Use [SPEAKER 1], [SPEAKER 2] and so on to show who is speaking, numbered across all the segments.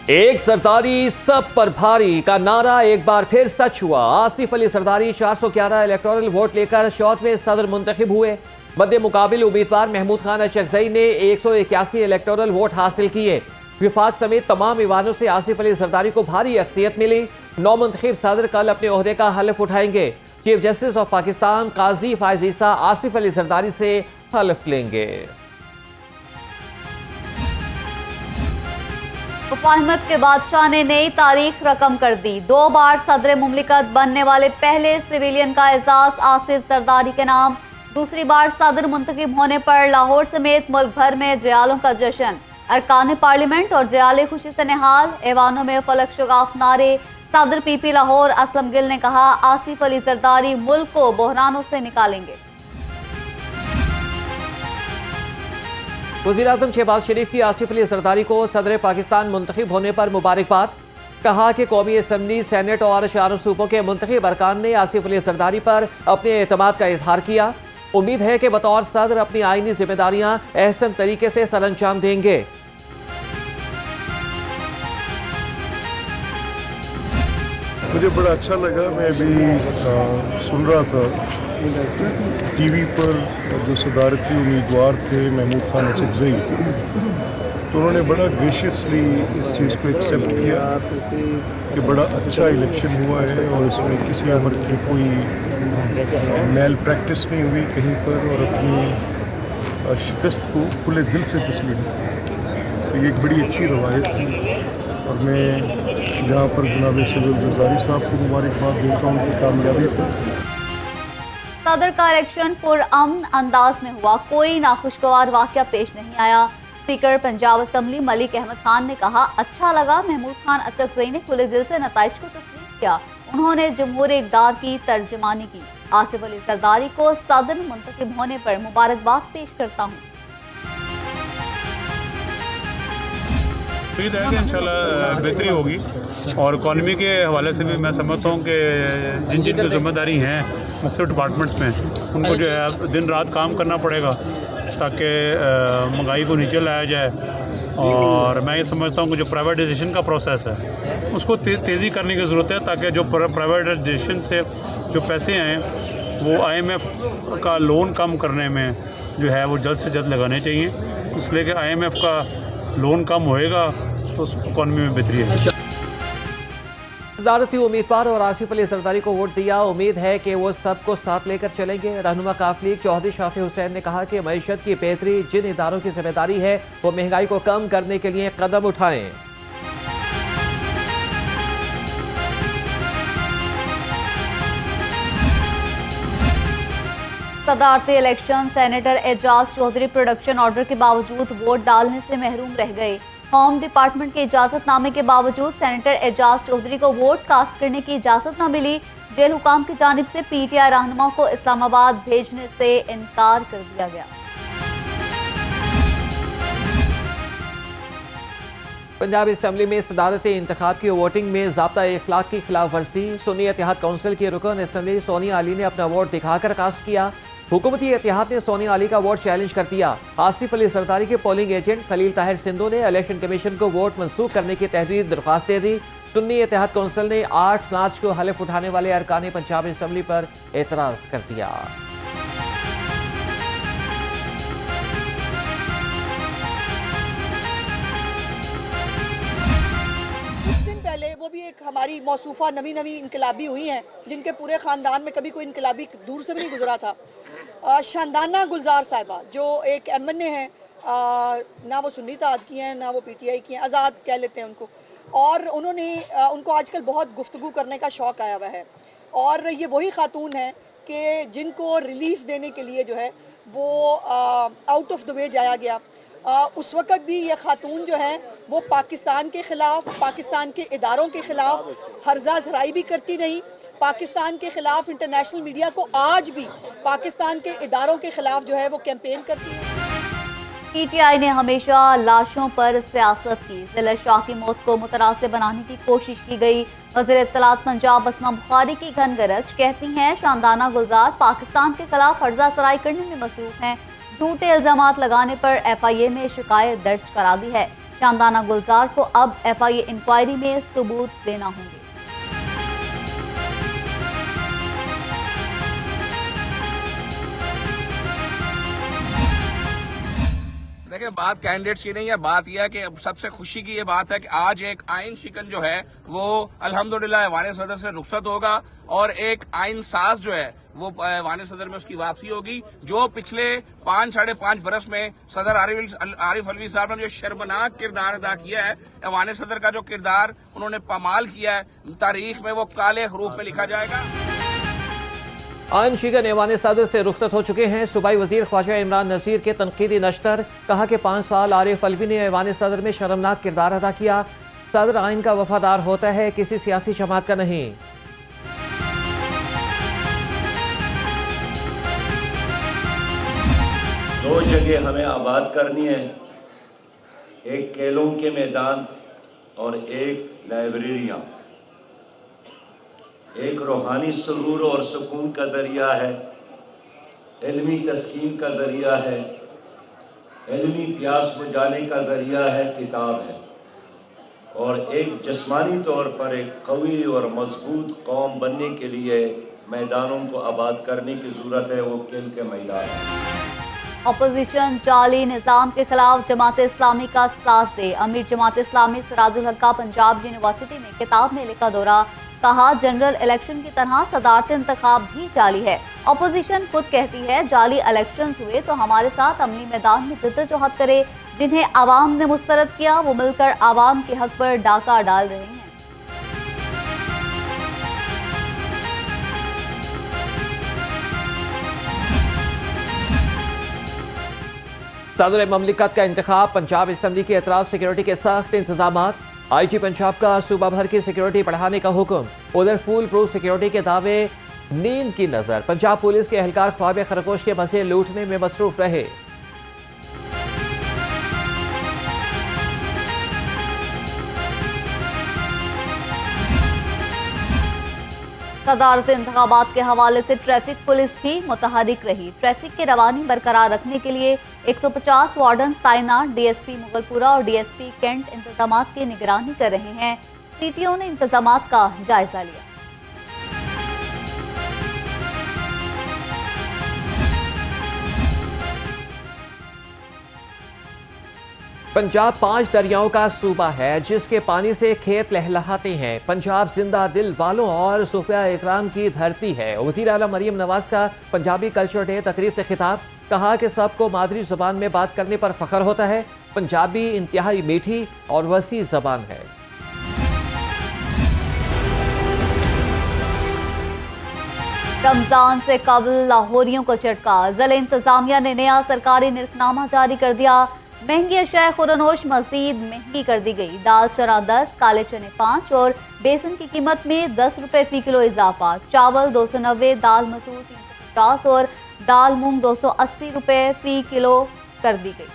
[SPEAKER 1] एक सरदारी सब पर भारी का नारा एक बार फिर सच हुआ। आसिफ अली सरदारी 411 इलेक्टोरल वोट लेकर शौत में सदर मुंतखब हुए। मद्दे मुकाबिल उम्मीदवार महमूद खान अचकजई ने 181 इलेक्टोरल वोट हासिल किए। विफाक समेत तमाम ईवानों से आसिफ अली सरदारी को भारी अक्सियत मिली। नौ मुंतखब सदर कल अपने ओहदे का हल्फ उठाएंगे। चीफ जस्टिस ऑफ पाकिस्तान काजी फायज ईसा आसिफ अली सरदारी से हल्फ लेंगे।
[SPEAKER 2] मुफाहिमत के बादशाह ने नई तारीख रकम कर दी। 2 बार सदर मुमलिकत बनने वाले पहले सिविलियन का एजाज आसिफ सरदारी के नाम। दूसरी बार सदर मुंतखब होने पर लाहौर समेत मुल्क भर में जयालों का जश्न। अरकान पार्लियामेंट और जयाले खुशी से निहाल। ऐवानों में फलक शगाफ नारे। सदर पीपी लाहौर असलम गिल ने कहा, आसिफ अली सरदारी मुल्क को बहरानों से निकालेंगे।
[SPEAKER 1] वज़ीर-ए-आज़म शहबाज शरीफ की आसिफ अली सरदारी को सदर पाकिस्तान मुंतखब होने पर मुबारकबाद। कहा कि कौमी असम्बली, सेनेट और 4 सूबों के मुंतखब अरकान ने आसिफ अली सरदारी पर अपने एतमाद का इजहार किया। उम्मीद है कि बतौर सदर अपनी आईनी जिम्मेदारियां अहसन तरीके से सरअंजाम देंगे।
[SPEAKER 3] मुझे बड़ा अच्छा लगा। मैं अभी सुन रहा था टीवी पर जो सदारती उम्मीदवार थे महमूद खान अचकजई, तो उन्होंने बड़ा ग्रेशियसली इस चीज़ को एक्सेप्ट किया कि बड़ा अच्छा इलेक्शन हुआ है और इसमें किसी अमर की कोई मैल प्रैक्टिस नहीं हुई कहीं पर, और अपनी शिकस्त को खुले दिल से तस्लीम की। तो ये एक बड़ी अच्छी रवायत थी और मैं यहाँ पर जनाब सदर जरदारी साहब को मुबारकबाद देता हूँ उनकी कामयाबी पर।
[SPEAKER 2] सदर का इलेक्शन पुरअमन अंदाज में हुआ। कोई नाखुशगवार वाक़या पेश नहीं आया। स्पीकर पंजाब असम्बली मलिक अहमद खान ने कहा, अच्छा लगा महमूद खान अचकजई ने खुले दिल से नताइज को तस्लीम किया। उन्होंने जमहूरी इक़दार की तर्जमानी की। आसिफ अली सरदारी को सदर मुंतखब होने पर मुबारकबाद पेश करता हूँ।
[SPEAKER 4] उम्मीद है कि इंशाल्लाह बेहतरी होगी और इकॉनमी के हवाले से भी मैं समझता हूँ कि जिन जिन की जिम्मेदारी हैं मुख्तलिफ डिपार्टमेंट्स में, उनको जो है दिन रात काम करना पड़ेगा ताकि महंगाई को नीचे लाया जाए। और मैं ये समझता हूँ कि जो प्राइवेटाइजेशन का प्रोसेस है उसको तेज़ी करने की ज़रूरत है, ताकि जो प्राइवेटाइजेशन से जो पैसे आएँ वो IMF का लोन कम करने में जो है वो जल्द से जल्द लगाने चाहिए, इसलिए कि IMF का लोन कम होएगा तो इकॉनमी में बेहतरी है।
[SPEAKER 1] सदारती उम्मीदवार और आसिफ अली सरदारी को वोट दिया। उम्मीद है कि वो सबको साथ लेकर चलेंगे। रहनुमा काफ लीग चौधरी शाफी हुसैन ने कहा कि मईशत की बेहतरी जिन इदारों की जिम्मेदारी है वो महंगाई को कम करने के लिए कदम उठाएं।
[SPEAKER 2] सदारती election senator Ejaz Chaudhry production order के बावजूद वोट डालने से महरूम रह गए। होम डिपार्टमेंट के इजाजतनामे के बावजूद सेनेटर एजाज चौधरी को वोट कास्ट करने की इजाजत न मिली। जेल हुकाम की जानिब से PTI रहनुमा को इस्लामाबाद भेजने से इनकार कर दिया गया।
[SPEAKER 1] पंजाब असम्बली में सदारती इंतखाब की वोटिंग में ज़ाब्ता इखलाक की खिलाफ वर्जी। सुन्नी इत्तेहाद काउंसिल की रुकन असम्बली सोनिया अली ने अपना वोट दिखाकर कास्ट किया। हुकूमती इत्तेहाद ने सोनिया अली का वोट चैलेंज कर दिया। आसिफ अली सरदारी के पोलिंग एजेंट खलील ताहिर सिंधु ने इलेक्शन कमीशन को वोट मनसूख करने की तहरीर दरख्वास्त दे दी। सुन्नी इत्तेहाद काउंसिल ने 8 मार्च को हलफ उठाने वाले अरकान पंजाब असम्बली पर एतराज़ कर दिया।
[SPEAKER 5] वो भी एक हमारी मौसूफा नवी इनकलाबी हुई हैं जिनके पूरे ख़ानदान में कभी कोई इनकलाबी दूर से भी नहीं गुजरा था। शानदाना गुलजार साहिबा जो एक MNA हैं, ना वो सुन्नी ताद की हैं ना वो PTI की हैं, आज़ाद कह लेते हैं उनको, और उन्होंने उनको आजकल बहुत गुफ्तगू करने का शौक़ आया हुआ है। और ये वही ख़ातून है कि जिनको रिलीफ देने के लिए जो है वो आउट ऑफ द वे जाया गया। उस वक़्त भी ये ख़ातून जो है वो पाकिस्तान के ख़िलाफ़, पाकिस्तान के इदारों के ख़िलाफ़ हर्जा ज़राई भी करती रही। पाकिस्तान के ख़िलाफ़ इंटरनेशनल मीडिया को आज भी पाकिस्तान के इदारों के ख़िलाफ़ जो है वो कैंपेन करती है।
[SPEAKER 2] PTI ने हमेशा लाशों पर सियासत की। ज़िला शाह की मौत को मुतनासिब बनाने की कोशिश की गई। वज़ीर इत्तलात पंजाब अस्मा बुखारी की घन गरज कहती हैं, शानदाना गुलजार पाकिस्तान के खिलाफ हर्जा ज़राई करने में मसरूफ़ हैं। झूठे इल्ज़ामात लगाने पर FIA में शिकायत दर्ज करा दी है। शानदाना गुलजार को अब FIA इंक्वायरी में सबूत देना होंगे।
[SPEAKER 6] देखिए, बात कैंडिडेट्स की नहीं है, बात यह है कि सबसे खुशी की ये बात है कि आज एक आइन शिकन जो है वो अल्हम्दुलिल्लाह वाने सदर से रुखसत होगा और एक आइन साज जो है वो वाने सदर में उसकी वापसी होगी। जो पिछले 5-5.5 बरस में सदर आरिफ अलवी साहब ने जो शर्मनाक किरदार अदा किया है, वाने सदर का जो किरदार उन्होंने पामाल किया है, तारीख में वो काले हरूफ में लिखा जाएगा।
[SPEAKER 1] आइन शिकन ऐवान सदर से रुखसत हो चुके हैं। सूबाई वजीर ख्वाजा इमरान नज़ीर के तनकीदी नश्तर, कहा कि 5 साल आरिफ अलवी ने ऐवान सदर में शर्मनाक किरदार अदा किया। सदर आइन का वफादार होता है, किसी सियासी जमात का नहीं।
[SPEAKER 7] दो जगह हमें आबाद करनी है, एक खेलों के मैदान और एक लाइब्रेरियाँ। एक रूहानी सुरूर और सुकून का ज़रिया है, इल्मी तस्कीन का ज़रिया है, इल्मी प्यास बुझाने का ज़रिया है, किताब है। और एक जिस्मानी तौर पर एक कवी और मजबूत कौम बनने के लिए मैदानों को आबाद करने की ज़रूरत है, वो खेल के मैदान है।
[SPEAKER 2] अपोजिशन जाली निज़ाम के खिलाफ जमात इस्लामी का साथ दे। अमीर जमात इस्लामी सिराजुल हक का पंजाब यूनिवर्सिटी में किताब मेले का दौरा, कहा जनरल इलेक्शन की तरह सदारती इंतखाब भी जाली है। अपोजिशन खुद कहती है जाली इलेक्शन हुए तो हमारे साथ अमली मैदान में जद्दोजहद करे। जिन्हें आवाम ने मुस्तरद किया वो मिलकर आवाम के हक पर डाका डाल रहे हैं।
[SPEAKER 1] सदर ममलिकत का इंतखाब, पंजाब असम्बली की एतराफ, सिक्योरिटी के सख्त इंतजाम। IG पंजाब का सूबा भर की सिक्योरिटी बढ़ाने का हुक्म। उधर फुल प्रूफ सिक्योरिटी के दावे नींद की नजर। पंजाब पुलिस के एहलकार ख्वाब खरगोश के मसले लूटने में मसरूफ रहे।
[SPEAKER 2] सदारती इंतखाबात के हवाले से ट्रैफिक पुलिस भी मुतहरिक रही। ट्रैफिक की रवानी बरकरार रखने के लिए 150 वार्डन तैनात। DSP मुगलपुरा और DSP कैंट इंतजामात की निगरानी कर रहे हैं। CTO ने इंतजामात का जायजा लिया।
[SPEAKER 1] पंजाब 5 दरियाओं का सूबा है जिसके पानी से खेत लहलहाते हैं। पंजाब जिंदा दिल वालों और सूफिया इकराम की धरती है। वज़ीर आला मरियम नवाज का पंजाबी कल्चर डे तकरीब से खिताब, कहा कि सबको मादरी जुबान में बात करने पर फख्र होता है। पंजाबी इंतहाई मीठी और वसी जबान है।
[SPEAKER 2] रमजान से कबल लाहौरियों को झटका, ज़िला इंतजामिया ने नया सरकारी निर्खनामा जारी कर दिया। महंगी अशिया खुरनोश मजीद महंगी कर दी गई। दाल चना 10, काले चने 5 और बेसन की कीमत में 10 रुपए फी किलो इजाफा। चावल 290, दाल मसूर 350 और दाल मूंग 280 रुपए फी किलो कर दी गई।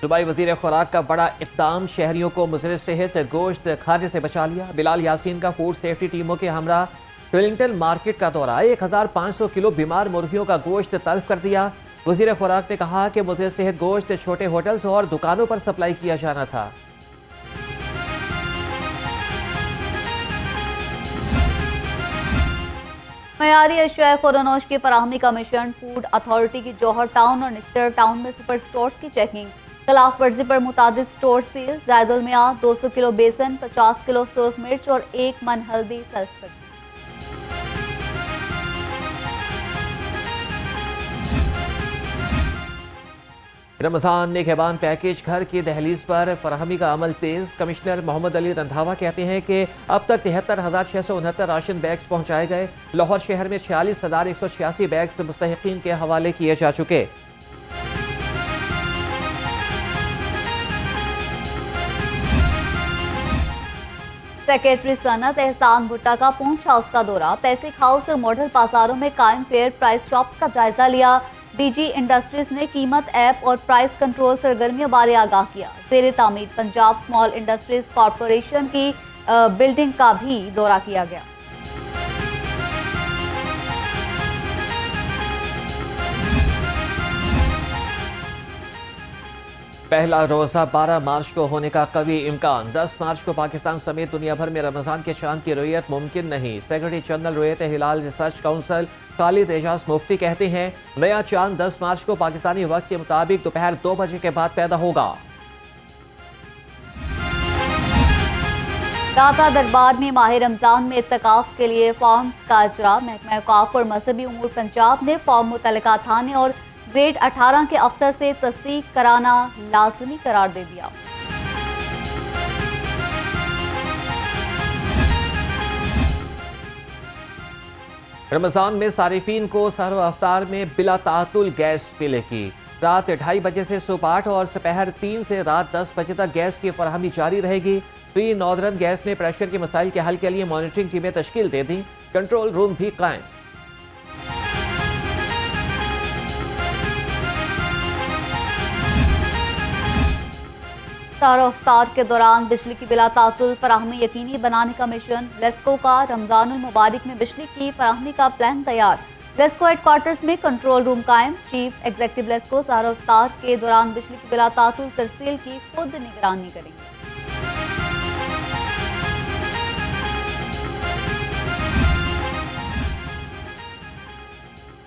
[SPEAKER 1] सूबाई वजीर खुराक का बड़ा इक़दाम, शहरियों को मुज़र सेहत गोश्त खाने से बचा लिया। बिलाल यासीन का फूड सेफ्टी टीमों के हमरा फिलिंगटन मार्केट का दौरा, 1500 किलो बीमार मुर्गियों का गोश्त तल्फ कर दिया। वजीर खुराक ने कहा कि मुज़र सेहत गोश्त छोटे होटल्स और दुकानों पर सप्लाई किया जाना था।
[SPEAKER 2] मयारी अशिया खुरनोश की फराहमी का मिशन। फूड अथॉरिटी की जौहर टाउन और निश्तर टाउन में सुपर स्टोर्स की चेकिंग। खिलाफ वर्जी पर मुतादिद स्टोर सील। जायदुल मियां 200 किलो बेसन, 50 किलो सुर्ख मिर्च और 1 मन हल्दी तल्फ कर दी।
[SPEAKER 1] रमजान निगहबान पैकेज घर की दहलीज पर फराहमी का अमल तेज। कमिश्नर मोहम्मद अली रंधावा कहते हैं कि अब तक 73,669 राशन बैग्स पहुंचाए गए। लाहौर शहर में 46,186 बैग्स मुस्तहिकीन के हवाले किए जा चुके।
[SPEAKER 2] सेक्रेटरी सनत एहसान भुट्टा का पूंछ हाउस का दौरा। तहसीक हाउस और मॉडल बाजारों में कायम फेयर प्राइस शॉप्स का जायजा लिया। DG इंडस्ट्रीज ने कीमत ऐप और प्राइस कंट्रोल सरगर्मियों बारे आगाह किया। ज़ेरे तामीर पंजाब स्मॉल इंडस्ट्रीज कॉरपोरेशन की बिल्डिंग का भी दौरा किया गया।
[SPEAKER 1] पहला रोज़ा 12 मार्च को होने का कवी इम्कान। 10 मार्च को पाकिस्तान समेत दुनिया भर में रमज़ान के चांद की रुयत मुमकिन नहीं। सेक्रेटरी जनरल रुयत हिलाल रिसर्च काउंसिल खालिद एजाज मुफ्ती कहते हैं, नया चांद 10 मार्च को पाकिस्तानी वक्त के मुताबिक दोपहर 2 बजे के बाद पैदा होगा।
[SPEAKER 2] दाता दरबार में माह रमजान में इत्तकाफ के लिए फॉर्म का इजरा। महकमा औकाफ और मजहबी उमूर पंजाब ने फॉर्म मुतल्लिका थाने और ग्रेड 18 के अफसर से तस्दीक कराना लाजमी करार दे दिया।
[SPEAKER 1] रमजान में सारिफीन को सहर अफ्तार में बिला तातुल गैस मिलेगी। रात 2:30 बजे से सुबह 8 और दोपहर 3 से रात 10 बजे तक गैस की फराहमी जारी रहेगी। फ्री नॉर्दर्न गैस ने प्रेशर के मसाइल के हल के लिए मॉनिटरिंग टीमें तश्कील दे दी। कंट्रोल रूम भी कायम।
[SPEAKER 2] सहर अफ्तार के दौरान बिजली की बिला तातुल फराहमी यकीनी बनाने का मिशन। लेस्को का रमजानुल मुबारक में बिजली की फराहमी का प्लान तैयार। लेस्को हेडक्वार्टर्स में कंट्रोल रूम कायम। चीफ एग्जीक्यूटिव लेस्को सहर अफ्तार के दौरान बिजली की बिला तातुल तरसील की खुद निगरानी करेंगे।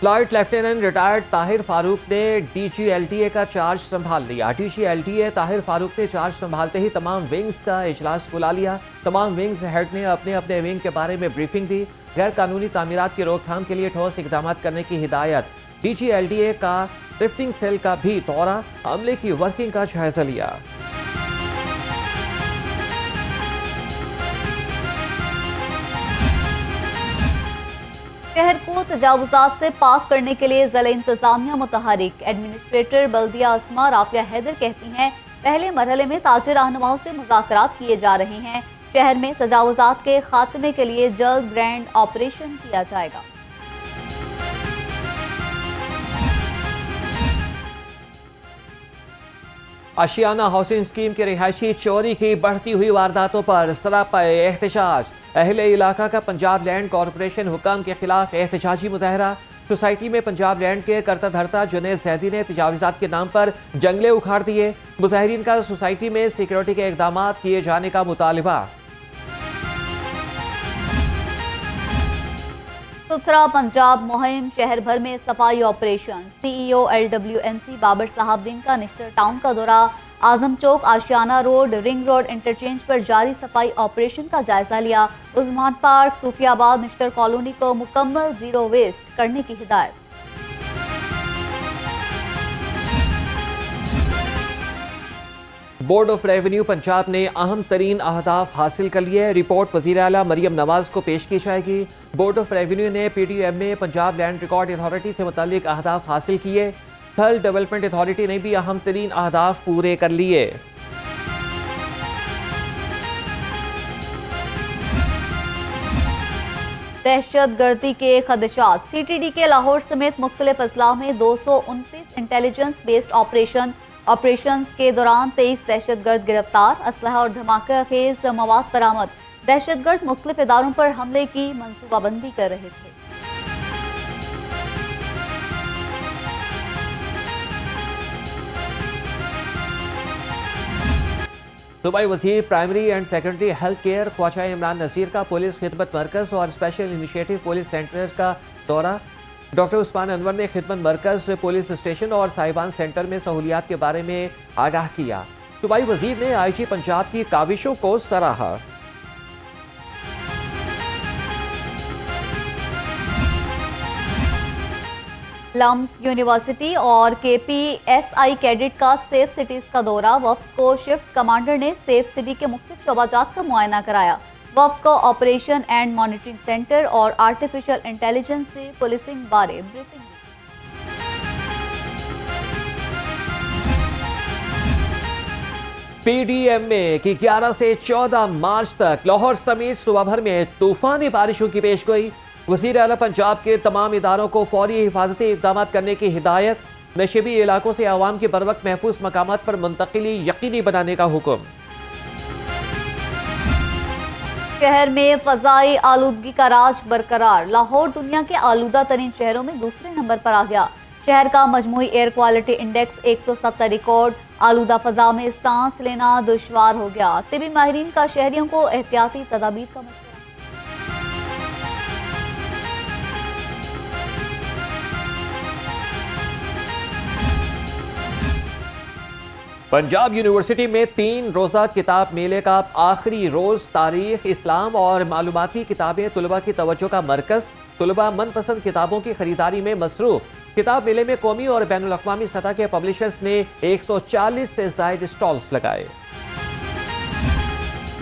[SPEAKER 1] Flight lieutenant retired Tahir Farooq ने DGLTA का चार्ज संभाल लिया। DGLTA ताहिर फारूक ने चार्ज संभालते ही तमाम विंग्स का इजलास बुला लिया। तमाम विंग्स हेड ने अपने अपने विंग के बारे में ब्रीफिंग दी। गैर कानूनी तामीरात की रोकथाम के लिए ठोस इकदाम करने की हिदायत। DGLTA का ड्रिफ्टिंग सेल का भी दौरा, अमले की वर्किंग का जायजा लिया।
[SPEAKER 2] शहर को तजावुजात से पाक करने के लिए ज़िला इंतजामिया मुतहरिक। एडमिनिस्ट्रेटर बल्दिया अस्मा राफिया हैदर कहती हैं, पहले मरहले में ताजिर रहनुमाओं से मुज़ाकरात किए जा रहे हैं। शहर में तजावुजात के खात्मे के लिए जल्द ग्रैंड ऑपरेशन किया जाएगा।
[SPEAKER 1] आशियाना हाउसिंग स्कीम के रिहायशी चोरी की बढ़ती हुई वारदातों पर सरापा एहतजाज। अहले इलाका का पंजाब लैंड कॉरपोरेशन हुक्म के खिलाफ एहतजाजी मुजाहरा। सोसाइटी में पंजाब लैंड के करता धरता जुनैद जैदी ने तजावीज़ात के नाम पर जंगले उखाड़ दिए। मुजाहिरीन का सोसाइटी में सिक्योरिटी के इकदाम किए जाने का मुतालिबा।
[SPEAKER 2] सुथरा पंजाब मुहिम, शहर भर में सफाई operation. CEO LWMC Babar Sahabdeen का निश्तर टाउन का दौरा। Azam Chowk, Ashiana road, ring road interchange पर जारी सफाई ऑपरेशन का जायजा लिया। उस्मान पार्क, सूफियाबाद, निश्तर कॉलोनी को मुकम्मल जीरो वेस्ट करने की हिदायत।
[SPEAKER 1] बोर्ड ऑफ रेवेन्यू पंजाब ने अहम तरीन अहदाफ हासिल कर लिए। रिपोर्ट वज़ीर आला मरियम नवाज को पेश की जाएगी। बोर्ड ऑफ रेवेन्यू ने PTM में पंजाब लैंड रिकॉर्ड अथॉरिटी से मुतालिक अहदाफ हासिल किए। थल डेवलपमेंट अथॉरिटी ने भी अहम तरीन अहदाफ पूरे कर लिए।
[SPEAKER 2] दहशत गर्दी के खदशात। CTD के लाहौर समेत मुख्तलिफ अजला में 229 इंटेलिजेंस बेस्ड ऑपरेशन के दौरान 23 दहशतगर्द गिरफ्तार। असलहा और धमाका खेज मवाद बरामद। दहशतगर्द मुख्तलिफ इदारों पर हमले की मनसूबाबंदी कर रहे थे।
[SPEAKER 1] सूबाई वज़ीर primary and secondary health care Khawaja Imran Nazir का पुलिस खिदमत मरकज़ और स्पेशल इनिशिएटिव पुलिस सेंटर का दौरा। डॉक्टर उस्मान अनवर ने खिदमत मरकज़, पुलिस स्टेशन और साहिबान सेंटर में सहूलियात के बारे में आगाह किया। सूबाई वज़ीर ने IG पंजाब की काविशों को सराहा।
[SPEAKER 2] लम्स यूनिवर्सिटी और KPSI कैडेट का सेफ सिटीज का दौरा। वफ्द को शिफ्ट कमांडर ने सेफ सिटी के मुख्तलिफ शोबाजात का मुआयना कराया। वफ्द को ऑपरेशन एंड मॉनिटरिंग सेंटर और आर्टिफिशियल इंटेलिजेंस से पुलिसिंग बारे ब्रीफिंग दी।
[SPEAKER 1] PDMA की 11 से 14 मार्च तक लाहौर समेत सूबा भर में तूफानी बारिशों की पेशगोई। वज़ीर आला पंजाब के तमाम इदारों को फौरी हिफाजती इक़दाम करने की हिदायत। नशेबी इलाकों से आवाम की बरवक्त महफूज मकामात पर मुंतकिली यकीनी बनाने का हुक्म।
[SPEAKER 2] शहर में फ़ज़ाई आलूदगी का राज बरकरार। लाहौर दुनिया के आलूदा तरीन शहरों में दूसरे नंबर पर आ गया। शहर का मजमूई एयर क्वालिटी इंडेक्स 170 रिकॉर्ड। आलूदा फजा में सांस लेना दुश्वार हो गया। तिबी माहिरीन का शहरियों को एहतियाती तदाबीर का मशवरा।
[SPEAKER 1] पंजाब यूनिवर्सिटी में 3 रोज़ा किताब मेले का आखिरी रोज तारीख, इस्लाम और मालूमाती किताबें तुलबा की तवज्जो का मरकज। तुलबा मनपसंद किताबों की खरीदारी में मसरूफ। किताब मेले में कौमी और बैनुल अक़वामी सतह के पब्लिशर्स ने 140 से ज़ायद स्टॉल्स लगाए।